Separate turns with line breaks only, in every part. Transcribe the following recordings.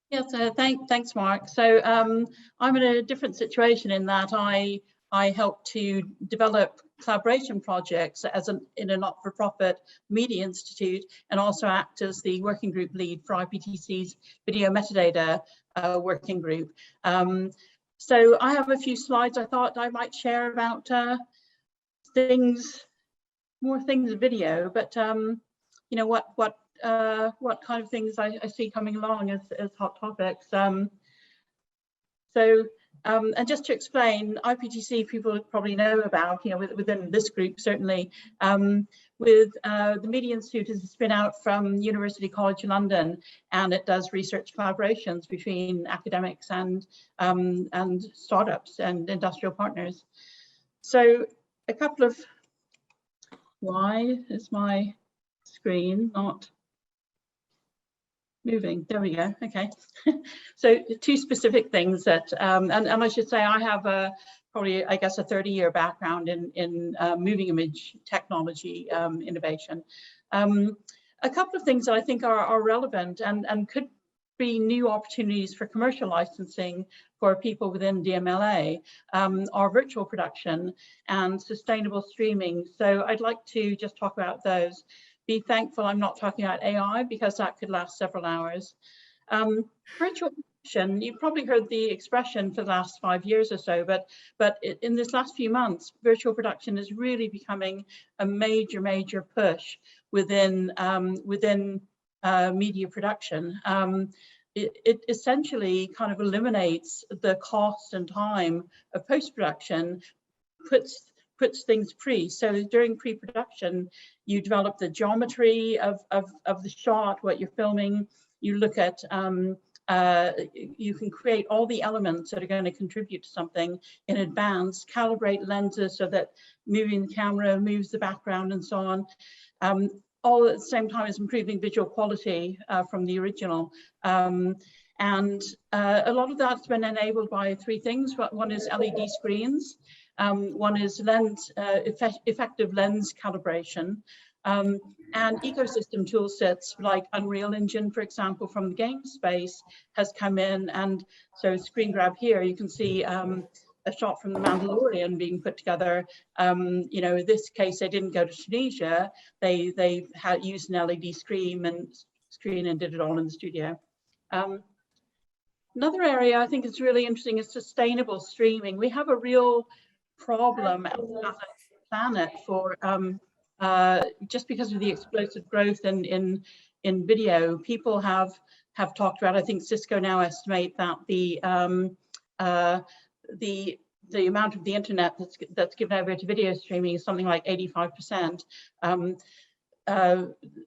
Yes, thanks, Mark. So I'm in a different situation in that I help to develop collaboration projects in a not-for-profit media institute, and also act as the working group lead for IPTC's video metadata working group. So I have a few slides I thought I might share about more things video, but you know, what kind of things I see coming along as hot topics. And just to explain, IPTC people probably know about, you know, within this group certainly, with the Media Institute is a spin out from University College London, and it does research collaborations between academics and startups and industrial partners. So a couple of, why is my screen not moving? There we go. Okay. So two specific things that, and I should say I have probably, I guess, a 30-year background in moving image technology innovation. A couple of things that I think are relevant and could be new opportunities for commercial licensing for people within DMLA are virtual production and sustainable streaming. So I'd like to just talk about those. Be thankful I'm not talking about AI, because that could last several hours. Virtual production, you've probably heard the expression for the last 5 years or so, but in this last few months, virtual production is really becoming a major push within media production. It essentially kind of eliminates the cost and time of post-production, puts things pre. So during pre-production, you develop the geometry of the shot, what you're filming. You look at, you can create all the elements that are going to contribute to something in advance, calibrate lenses so that moving the camera moves the background and so on. All at the same time as improving visual quality from the original. And a lot of that's been enabled by three things. One is LED screens. One is effective lens calibration, and ecosystem tool sets like Unreal Engine, for example, from the game space has come in. And so screen grab here, you can see a shot from The Mandalorian being put together. You know, in this case, they didn't go to Tunisia. They had used an LED screen and did it all in the studio. Another area I think is really interesting is sustainable streaming. We have a real problem as a planet for just because of the explosive growth in video. People have talked about, I think Cisco now estimate that the amount of the internet that's given over to video streaming is something like 85%.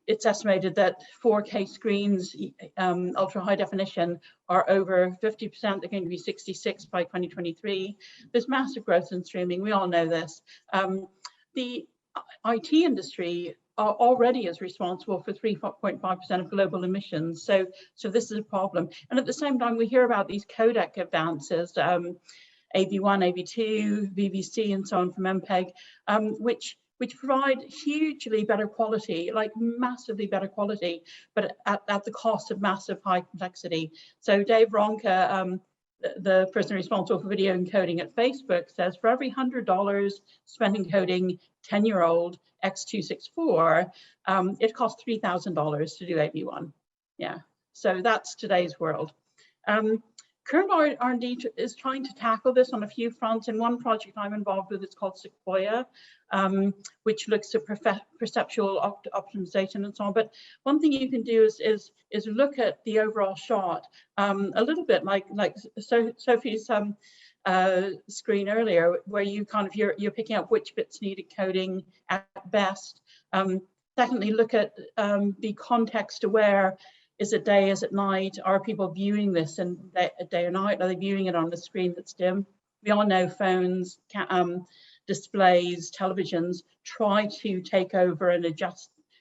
It's estimated that 4K screens, ultra high definition, are over 50%. They're going to be 66 by 2023. There's massive growth in streaming. We all know this. The IT industry already is responsible for 3.5% of global emissions. So this is a problem. And at the same time, we hear about these codec advances, AV1, AV2, VVC, and so on from MPEG, which provide hugely better quality, like massively better quality, but at the cost of massive high complexity. So Dave Ronka, the person responsible for video encoding at Facebook, says for every $100 spent encoding 10-year-old X264, it costs $3,000 to do AV1. Yeah, so that's today's world. Current R&D is trying to tackle this on a few fronts. And one project I'm involved with is called Sequoia, which looks at perceptual optimization and so on. But one thing you can do is look at the overall shot, a little bit like Sophie's screen earlier, where you kind of you're picking up which bits need encoding at best. Secondly, look at the context aware. Is it day, is it night? Are people viewing this in day or night? Are they viewing it on the screen that's dim? We all know phones, displays, televisions try to take over and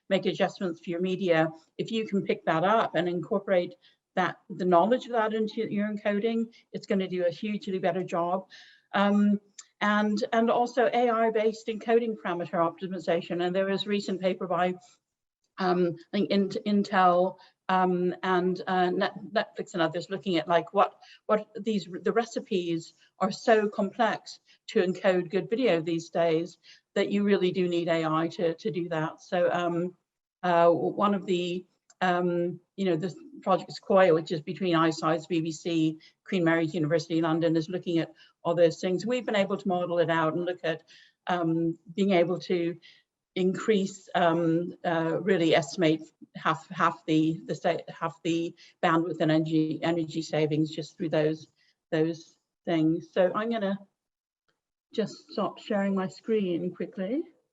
make adjustments for your media. If you can pick that up and incorporate the knowledge of that into your encoding, it's going to do a hugely better job. And also AI-based encoding parameter optimization. And there was a recent paper by I think Intel and Netflix and others looking at like what the recipes are so complex to encode good video these days that you really do need AI to do that. So one of the this project Sequoia, which is between iSides, BBC, Queen Mary's University London, is looking at all those things. We've been able to model it out and look at being able to increase, really estimate half the bandwidth and energy savings just through those things. So I'm going to just stop sharing my screen quickly.